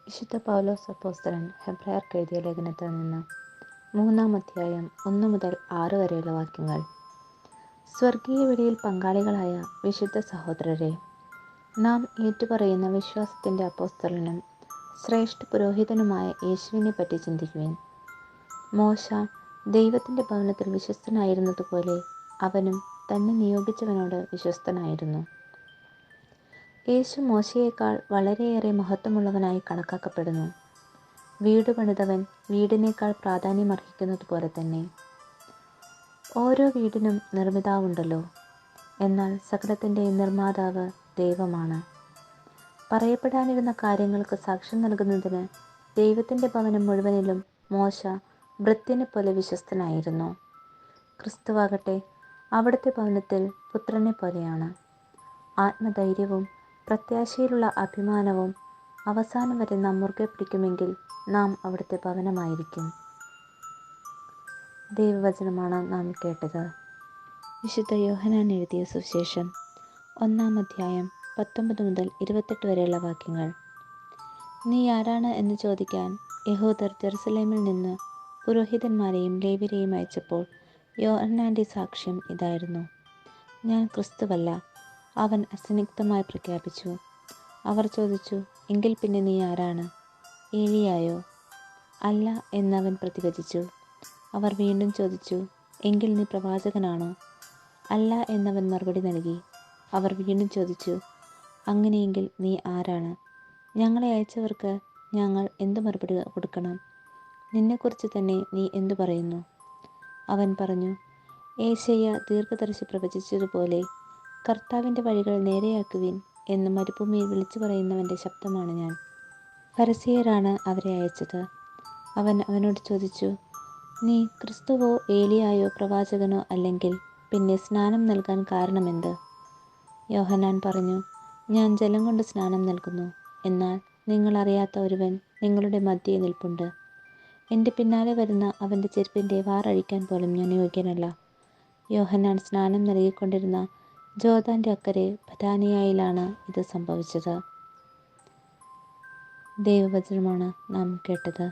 വിശുദ്ധ പൗലോസ് അപ്പോസ്തലൻ ഹെബ്രായർക്ക് എഴുതിയ ലേഖനത്തിൽ നിന്ന് 3-ാം അധ്യായം 1 മുതൽ 6 വരെയുള്ള വാക്യങ്ങൾ. സ്വർഗീയ വിളിയിൽ പങ്കാളികളായ വിശുദ്ധ സഹോദരരെ, നാം ഏറ്റുപറയുന്ന വിശ്വാസത്തിൻ്റെ അപ്പോസ്തലനും ശ്രേഷ്ഠ പുരോഹിതനുമായ യേശുവിനെ പറ്റി ചിന്തിക്കുവിൻ. മോശ ദൈവത്തിൻ്റെ ഭവനത്തിൽ വിശ്വസ്തനായിരുന്നതുപോലെ അവനും തന്നെ നിയോഗിച്ചവനോട് വിശ്വസ്തനായിരുന്നു. യേശു മോശയേക്കാൾ വളരെയേറെ മഹത്വമുള്ളവനായി കണക്കാക്കപ്പെടുന്നു. വീട് പണിതവൻ വീടിനേക്കാൾ പ്രാധാന്യമർഹിക്കുന്നതുപോലെ തന്നെ. ഓരോ വീടിനും നിർമ്മിതാവുണ്ടല്ലോ, എന്നാൽ സകലത്തിൻ്റെയും നിർമ്മാതാവ് ദൈവമാണ്. പറയപ്പെടാനിരുന്ന കാര്യങ്ങൾക്ക് സാക്ഷ്യം നൽകുന്നതിന് ദൈവത്തിൻ്റെ ഭവനം മുഴുവനിലും മോശ ഭൃത്യനെ പോലെ വിശ്വസ്തനായിരുന്നു. ക്രിസ്തുവാകട്ടെ അവിടുത്തെ ഭവനത്തിൽ പുത്രനെ പോലെയാണ്. ആത്മധൈര്യവും പ്രത്യാശയിലുള്ള അഭിമാനവും അവസാനം വരെ നാം മുറുകെ പിടിക്കുമെങ്കിൽ നാം അവിടുത്തെ ഭവനമായിരിക്കും. ദൈവവചനമാണ് നാം കേട്ടത്. വിശുദ്ധ യോഹന്നാൻ എഴുതിയ സുവിശേഷം 1-ാം അധ്യായം 19 മുതൽ 28 വരെയുള്ള വാക്യങ്ങൾ. നീ ആരാണ് എന്ന് ചോദിക്കാൻ യഹൂദർ ജെറുസലേമിൽ നിന്ന് പുരോഹിതന്മാരെയും ലേവ്യരെയും അയച്ചപ്പോൾ യോഹന്നാൻ്റെ സാക്ഷ്യം ഇതായിരുന്നു: ഞാൻ ക്രിസ്തുവല്ല, അവൻ അസന്നിഗ്ധമായി പ്രഖ്യാപിച്ചു. അവർ ചോദിച്ചു, എങ്കിൽ പിന്നെ നീ ആരാണ്? ഏലിയായോ? അല്ല എന്നവൻ പ്രതിവചിച്ചു. അവർ വീണ്ടും ചോദിച്ചു, എങ്കിൽ നീ പ്രവാചകനാണോ? അല്ല എന്നവൻ മറുപടി നൽകി. അവർ വീണ്ടും ചോദിച്ചു, അങ്ങനെയെങ്കിൽ നീ ആരാണ്? ഞങ്ങളെ അയച്ചവർക്ക് ഞങ്ങൾ എന്തു മറുപടി കൊടുക്കണം? നിന്നെക്കുറിച്ച് തന്നെ നീ എന്തു പറയുന്നു? അവൻ പറഞ്ഞു, യേശയ്യാ ദീർഘദർശി പ്രവചിച്ചതുപോലെ, കർത്താവിൻ്റെ വഴികൾ നേരെയാക്കുവിൻ എന്ന് മരുഭൂമിയിൽ വിളിച്ചു പറയുന്നവൻ്റെ ശബ്ദമാണ് ഞാൻ. ഫരിസേയരാണ് അവരെ അയച്ചത്. അവൻ അവനോട് ചോദിച്ചു, നീ ക്രിസ്തുവോ ഏലിയായോ പ്രവാചകനോ അല്ലെങ്കിൽ പിന്നെ സ്നാനം നൽകാൻ കാരണമെന്ത്? യോഹന്നാൻ പറഞ്ഞു, ഞാൻ ജലം കൊണ്ട് സ്നാനം നൽകുന്നു, എന്നാൽ നിങ്ങളറിയാത്ത ഒരുവൻ നിങ്ങളുടെ മധ്യേ നിൽപ്പുണ്ട്. എൻ്റെ പിന്നാലെ വരുന്ന അവൻ്റെ ചെരുപ്പിൻ്റെ വാറഴിക്കാൻ പോലും ഞാൻ യോഗ്യനല്ല. യോഹന്നാൻ സ്നാനം നൽകിക്കൊണ്ടിരുന്ന ജോർദാൻ്റെ അക്കരെ ബഥാനിയായിലാണ് ഇത് സംഭവിച്ചത്. ദൈവവചനമാണ് നാം കേട്ടത്.